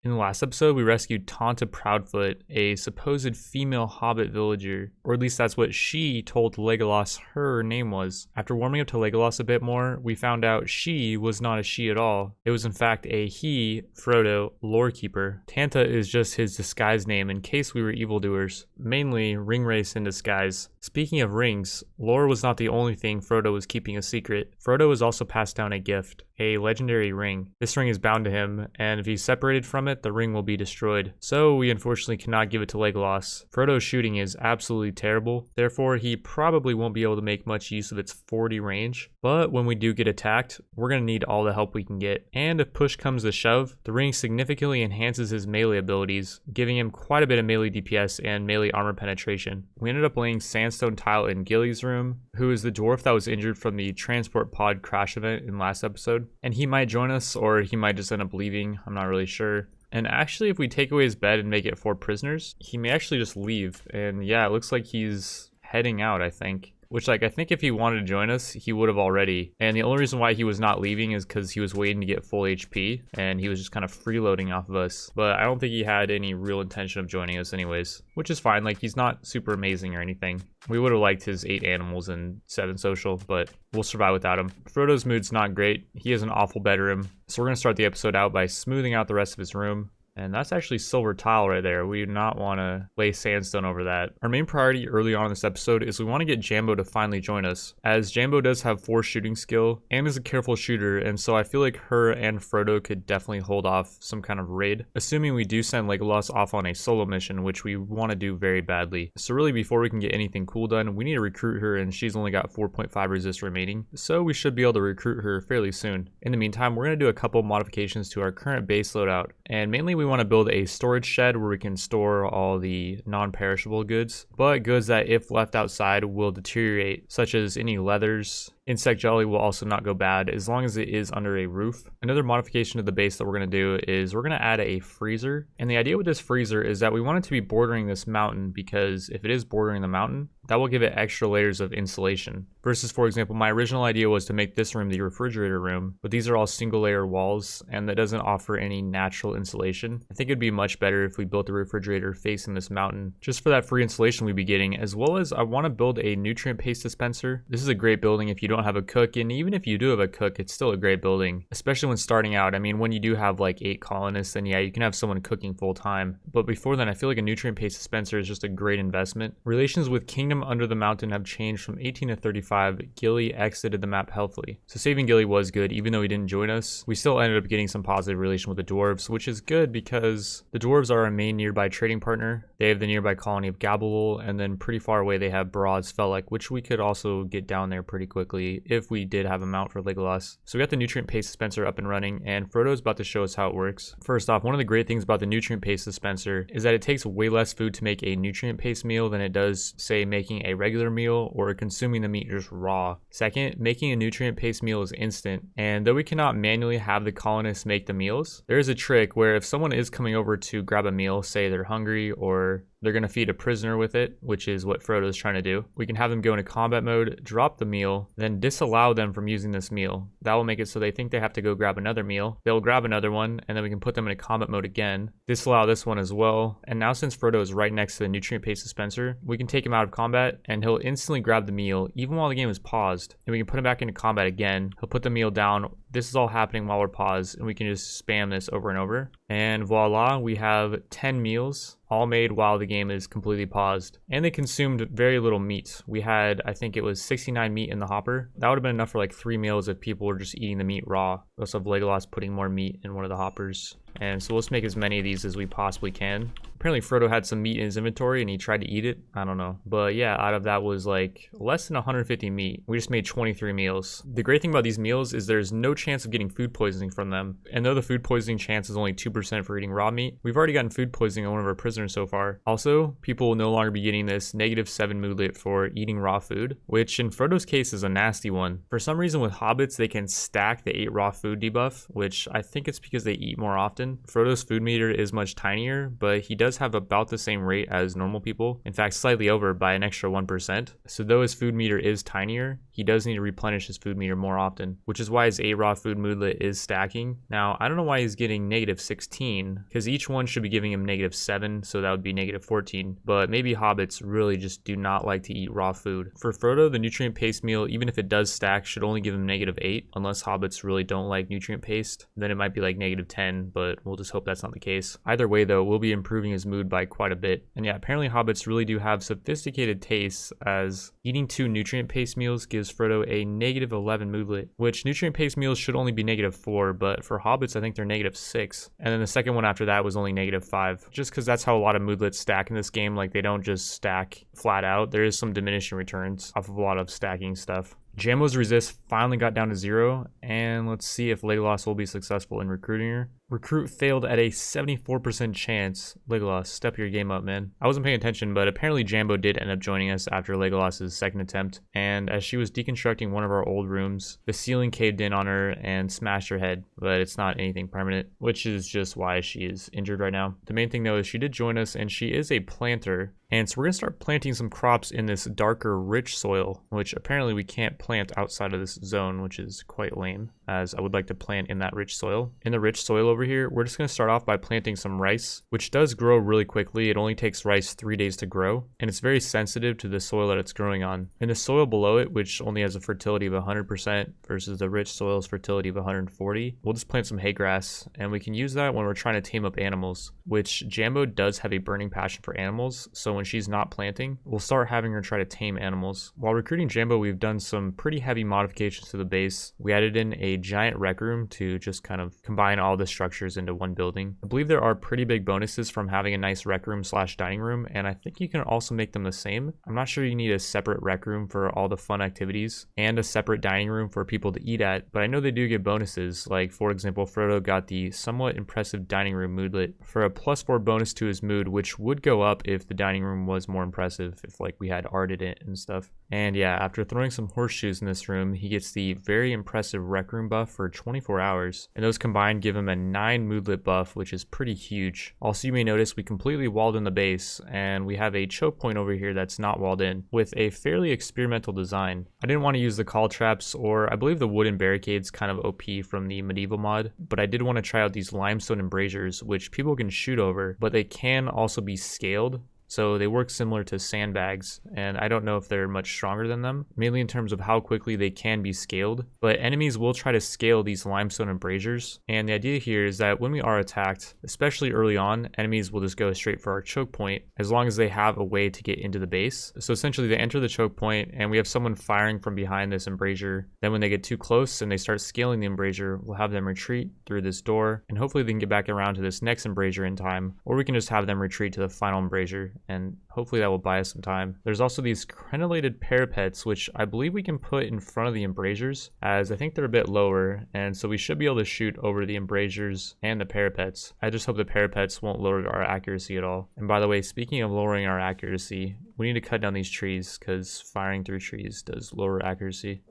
In the last episode, we rescued Tanta Proudfoot, a supposed female hobbit villager, or at least that's what she told Legolas her name was. After warming up to Legolas a bit more, we found out she was not a she at all. It was in fact a he, Frodo, lorekeeper. Tanta is just his disguise name in case we were evildoers, mainly ringwraiths in disguise. Speaking of rings, lore was not the only thing Frodo was keeping a secret. Frodo was also passed down a gift, a legendary ring. This ring is bound to him, and if he's separated from it, the ring will be destroyed. So we unfortunately cannot give it to Legolas. Frodo's shooting is absolutely terrible, therefore he probably won't be able to make much use of its 40 range. But when we do get attacked, we're going to need all the help we can get. And if push comes to shove, the ring significantly enhances his melee abilities, giving him quite a bit of melee DPS and melee armor penetration. We ended up laying sandstone tile in Gilly's room, who is the dwarf that was injured from the transport pod crash event in last episode. And he might join us, or he might just end up leaving, I'm not really sure. And actually, if we take away his bed and make it 4 prisoners, he may actually just leave. And yeah, it looks like he's heading out, I think. Which, like, I think if he wanted to join us, he would have already. And the only reason why he was not leaving is because he was waiting to get full HP, and he was just kind of freeloading off of us. But I don't think he had any real intention of joining us anyways, which is fine. Like, he's not super amazing or anything. We would have liked his 8 animals and 7 social, but we'll survive without him. Frodo's mood's not great. He has an awful bedroom. So we're going to start the episode out by smoothing out the rest of his room. And that's actually silver tile right there. We do not want to lay sandstone over that. Our main priority early on in this episode is we want to get Jambo to finally join us, as Jambo does have 4 shooting skill and is a careful shooter, and so I feel like her and Frodo could definitely hold off some kind of raid, assuming we do send Legolas off on a solo mission, which we want to do very badly. So really, before we can get anything cool done, we need to recruit her, and she's only got 4.5 resist remaining, so we should be able to recruit her fairly soon. In the meantime, we're going to do a couple modifications to our current base loadout, and mainly we want to build a storage shed where we can store all the non-perishable goods, but goods that if left outside will deteriorate, such as any leathers. Insect jelly will also not go bad as long as it is under a roof. Another modification to the base that we're going to do is we're going to add a freezer. And the idea with this freezer is that we want it to be bordering this mountain, because if it is bordering the mountain, that will give it extra layers of insulation. Versus, for example, my original idea was to make this room the refrigerator room, but these are all single layer walls and that doesn't offer any natural insulation. I think it'd be much better if we built the refrigerator facing this mountain, just for that free insulation we'd be getting, as well as I want to build a nutrient paste dispenser. This is a great building if you don't have a cook, and even if you do have a cook, it's still a great building, especially when starting out. I mean, when you do have like 8 colonists, then yeah, you can have someone cooking full time. But before then, I feel like a nutrient paste dispenser is just a great investment. Relations with Kingdom Under the Mountain have changed from 18 to 35. Gilly exited the map healthily. So saving Gilly was good, even though he didn't join us. We still ended up getting some positive relation with the dwarves, which is good because the dwarves are our main nearby trading partner. They have the nearby colony of Gabalul, and then pretty far away they have Barad's Felek, which we could also get down there pretty quickly if we did have a mount for Legolas. So we got the nutrient paste dispenser up and running, and Frodo's about to show us how it works. First off, one of the great things about the nutrient paste dispenser is that it takes way less food to make a nutrient paste meal than it does, say, making a regular meal or consuming the meat just raw. Second, making a nutrient paste meal is instant, and though we cannot manually have the colonists make the meals, there is a trick where if someone is coming over to grab a meal, say they're hungry or they're going to feed a prisoner with it, which is what Frodo is trying to do, we can have them go into combat mode, drop the meal, then disallow them from using this meal. That will make it so they think they have to go grab another meal. They'll grab another one, and then we can put them into combat mode again, disallow this one as well. And now since Frodo is right next to the nutrient paste dispenser, we can take him out of combat, and he'll instantly grab the meal, even while the game is paused. And we can put him back into combat again. He'll put the meal down. This is all happening while we're paused, and we can just spam this over and over. And voila, we have 10 meals, all made while the game is completely paused. And they consumed very little meat. We had, I think it was 69 meat in the hopper. That would have been enough for like 3 meals if people were just eating the meat raw. We also have Legolas putting more meat in one of the hoppers. And so let's make as many of these as we possibly can. Apparently Frodo had some meat in his inventory and he tried to eat it. I don't know. But yeah, out of that was like less than 150 meat. We just made 23 meals. The great thing about these meals is there's no chance of getting food poisoning from them. And though the food poisoning chance is only 2% for eating raw meat, we've already gotten food poisoning on one of our prisoners so far. Also, people will no longer be getting this -7 moodlet for eating raw food, which in Frodo's case is a nasty one. For some reason with hobbits, they can stack the 8 raw food debuff, which I think it's because they eat more often. Frodo's food meter is much tinier, but he does have about the same rate as normal people. In fact, slightly over by an extra 1%. So though his food meter is tinier, he he does need to replenish his food meter more often, which is why his 8 raw food moodlet is stacking. Now, I don't know why he's getting negative 16, because each one should be giving him negative 7, so that would be negative 14, but maybe hobbits really just do not like to eat raw food. For Frodo, the nutrient paste meal, even if it does stack, should only give him negative 8, unless hobbits really don't like nutrient paste. Then it might be like negative 10, but we'll just hope that's not the case. Either way though, we'll be improving his mood by quite a bit. And yeah, apparently hobbits really do have sophisticated tastes, as eating 2 nutrient paste meals gives Frodo a negative 11 moodlet, which nutrient paste meals should only be negative 4, but for hobbits I think they're negative 6. And then the second one after that was only negative 5, just because that's how a lot of moodlets stack in this game. Like, they don't just stack flat out. There is some diminishing returns off of a lot of stacking stuff. Jambo's resist finally got down to 0, and let's see if Legolas will be successful in recruiting her. Recruit failed at a 74% chance. Legolas, step your game up, man. I wasn't paying attention, but apparently Jambo did end up joining us after Legolas's second attempt, and as she was deconstructing one of our old rooms, the ceiling caved in on her and smashed her head, but it's not anything permanent, which is just why she is injured right now. The main thing though is she did join us, and she is a planter, and so we're gonna start planting some crops in this darker, rich soil, which apparently we can't plant outside of this zone, which is quite lame, as I would like to plant in that rich soil. In the rich soil over here, we're just gonna start off by planting some rice, which does grow really quickly. It only takes rice 3 days to grow, and it's very sensitive to the soil that it's growing on. In the soil below it, which only has a fertility of 100% versus the rich soil's fertility of 140, we'll just plant some hay grass, and we can use that when we're trying to tame up animals, which Jambo does have a burning passion for animals, so when she's not planting, we'll start having her try to tame animals. While recruiting Jambo, we've done some pretty heavy modifications to the base. We added in a giant rec room to just kind of combine all the structures into one building. I believe there are pretty big bonuses from having a nice rec room / dining room, and I think you can also make them the same. I'm not sure you need a separate rec room for all the fun activities and a separate dining room for people to eat at, but I know they do get bonuses. Like, for example, Frodo got the somewhat impressive dining room moodlet for a +4 bonus to his mood, which would go up if the dining room was more impressive, if like we had art in it and stuff. And yeah, after throwing some horseshoes in this room, he gets the very impressive rec room buff for 24 hours, and those combined give him a 9 moodlet buff, which is pretty huge. Also, you may notice we completely walled in the base, and we have a choke point over here that's not walled in, with a fairly experimental design. I didn't want to use the call traps, or I believe the wooden barricades, kind of OP from the medieval mod, but I did want to try out these limestone embrasures, which people can shoot over, but they can also be scaled. So they work similar to sandbags, and I don't know if they're much stronger than them, mainly in terms of how quickly they can be scaled. But enemies will try to scale these limestone embrasures, and the idea here is that when we are attacked, especially early on, enemies will just go straight for our choke point as long as they have a way to get into the base. So essentially they enter the choke point, and we have someone firing from behind this embrasure. Then when they get too close and they start scaling the embrasure, we'll have them retreat through this door, and hopefully they can get back around to this next embrasure in time, or we can just have them retreat to the final embrasure, and hopefully that will buy us some time. There's also these crenellated parapets, which I believe we can put in front of the embrasures, as I think they're a bit lower, and so we should be able to shoot over the embrasures and the parapets. I just hope the parapets won't lower our accuracy at all. And by the way, speaking of lowering our accuracy, we need to cut down these trees, because firing through trees does lower accuracy.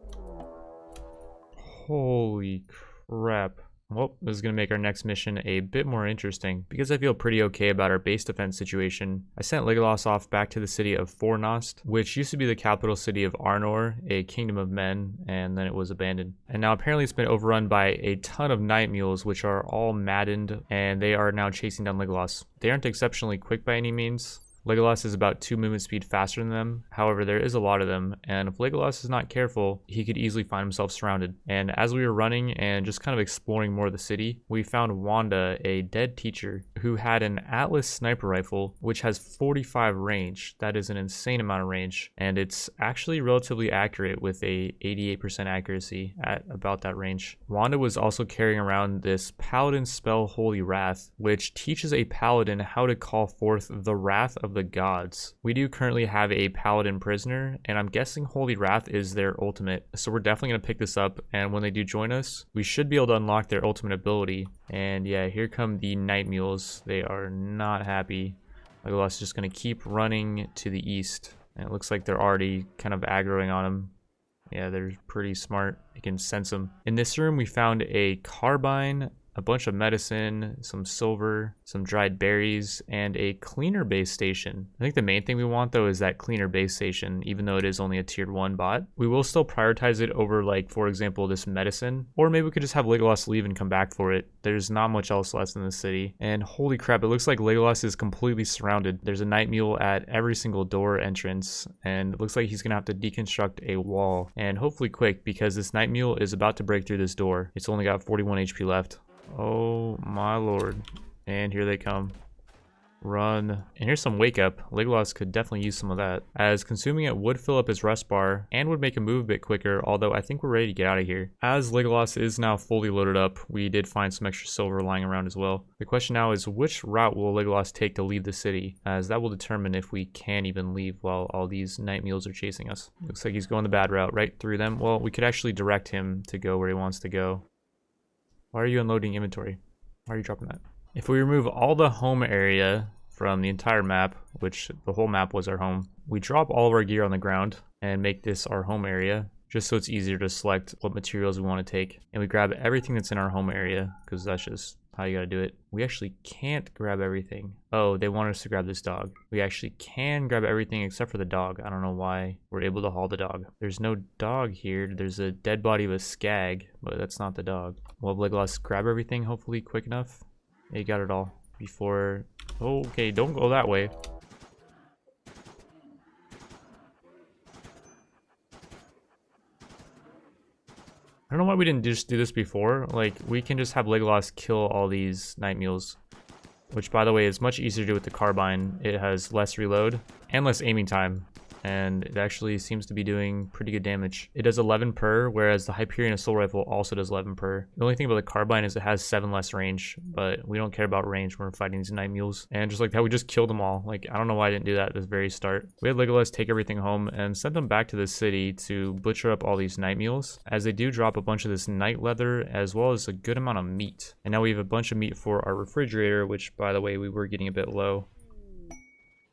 Holy crap. Well, this is going to make our next mission a bit more interesting. Because I feel pretty okay about our base defense situation, I sent Legolas off back to the city of Fornost, which used to be the capital city of Arnor, a kingdom of men, and then it was abandoned. And now apparently it's been overrun by a ton of Nightmules, which are all maddened, and they are now chasing down Legolas. They aren't exceptionally quick by any means. Legolas is about 2 movement speed faster than them. However, there is a lot of them, and if Legolas is not careful, he could easily find himself surrounded. And as we were running and just kind of exploring more of the city, we found Wanda, a dead teacher, who had an Atlas sniper rifle, which has 45 range. That is an insane amount of range, and it's actually relatively accurate with a 88% accuracy at about that range. Wanda was also carrying around this Paladin spell, Holy Wrath, which teaches a Paladin how to call forth the wrath of the gods. We do currently have a Paladin prisoner, and I'm guessing Holy Wrath is their ultimate, so we're definitely going to pick this up, and when they do join us, we should be able to unlock their ultimate ability. And yeah, here come the Nightmules. They are not happy. Legolas is just going to keep running to the east, and it looks like they're already kind of aggroing on him. Yeah, they're pretty smart. You can sense them. In this room, we found a carbine, a bunch of medicine, some silver, some dried berries, and a cleaner base station. I think the main thing we want though is that cleaner base station, even though it is only a tier 1 bot. We will still prioritize it over, like, for example, this medicine, or maybe we could just have Legolas leave and come back for it. There's not much else left in the city. And holy crap, it looks like Legolas is completely surrounded. There's a Nightmule at every single door entrance, and it looks like he's gonna have to deconstruct a wall, and hopefully quick, because this Nightmule is about to break through this door. It's only got 41 HP left. Oh my lord. And here they come. Run. And here's some wake up. Legolas could definitely use some of that, as consuming it would fill up his rest bar and would make him move a bit quicker, although I think we're ready to get out of here. As Legolas is now fully loaded up, we did find some extra silver lying around as well. The question now is, which route will Legolas take to leave the city, as that will determine if we can even leave while all these Nightmules are chasing us. Looks like he's going the bad route, right through them. Well, we could actually direct him to go where he wants to go. Why are you unloading inventory? Why are you dropping that? If we remove all the home area from the entire map, which the whole map was our home, we drop all of our gear on the ground and make this our home area, just so it's easier to select what materials we want to take. And we grab everything that's in our home area, because that's just how you gotta do it. We actually can't grab everything. Oh, they want us to grab this dog. We actually can grab everything except for the dog. I don't know why we're able to haul the dog. There's no dog here. There's a dead body of a skag, but that's not the dog. Well, Legolas, grab everything hopefully quick enough. Yeah, you got it all before. Oh, okay, don't go that way. I don't know why we didn't just do this before. Like, we can just have Legolas kill all these Nightmules, which, by the way, is much easier to do with the carbine. It has less reload and less aiming time, and it actually seems to be doing pretty good damage. It does 11 per, whereas the Hyperion Assault Rifle also does 11 per. The only thing about the carbine is it has 7 less range, but we don't care about range when we're fighting these Nightmules. And just like that, we just killed them all. Like, I don't know why I didn't do that at the very start. We had Legolas take everything home and sent them back to the city to butcher up all these Nightmules, as they do drop a bunch of this night leather as well as a good amount of meat. And now we have a bunch of meat for our refrigerator, which, by the way, we were getting a bit low.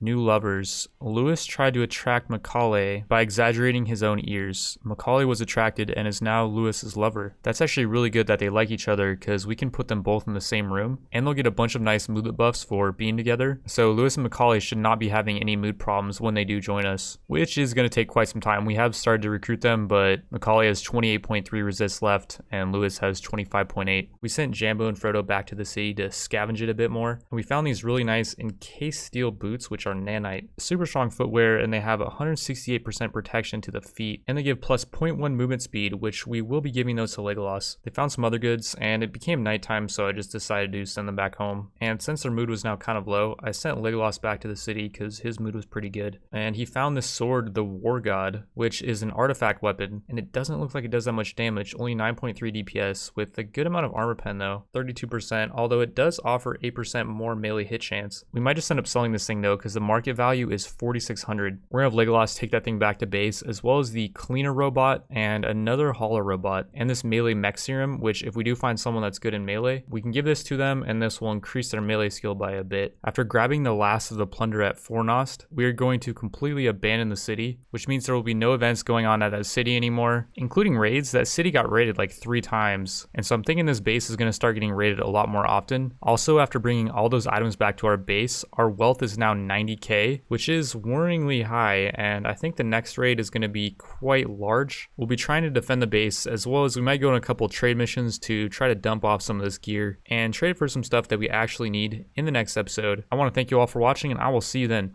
New lovers. Lewis tried to attract Macaulay by exaggerating his own ears. Macaulay was attracted and is now Lewis's lover. That's actually really good that they like each other, because we can put them both in the same room and they'll get a bunch of nice mood buffs for being together. So Lewis and Macaulay should not be having any mood problems when they do join us, which is going to take quite some time. We have started to recruit them, but Macaulay has 28.3 resist left and Lewis has 25.8. We sent Jambo and Frodo back to the city to scavenge it a bit more, and we found these really nice encased steel boots, which are nanite. Super strong footwear, and they have 168% protection to the feet, and they give plus 0.1 movement speed, which we will be giving those to Legolas. They found some other goods, and it became nighttime, so I just decided to send them back home. And since their mood was now kind of low, I sent Legolas back to the city because his mood was pretty good. And he found this sword, the War God, which is an artifact weapon, and it doesn't look like it does that much damage, only 9.3 DPS, with a good amount of armor pen though, 32%, although it does offer 8% more melee hit chance. We might just end up selling this thing though, because the market value is 4,600. We're gonna have Legolas take that thing back to base, as well as the cleaner robot and another hauler robot, and this melee mech serum, which if we do find someone that's good in melee, we can give this to them, and this will increase their melee skill by a bit. After grabbing the last of the plunder at Fornost, we are going to completely abandon the city, which means there will be no events going on at that city anymore, including raids. That city got raided like 3 times, and so I'm thinking this base is going to start getting raided a lot more often. Also, after bringing all those items back to our base, our wealth is now 90k, which is worryingly high, and I think the next raid is going to be quite large. We'll be trying to defend the base, as well as we might go on a couple trade missions to try to dump off some of this gear and trade for some stuff that we actually need in the next episode. I want to thank you all for watching, and I will see you then.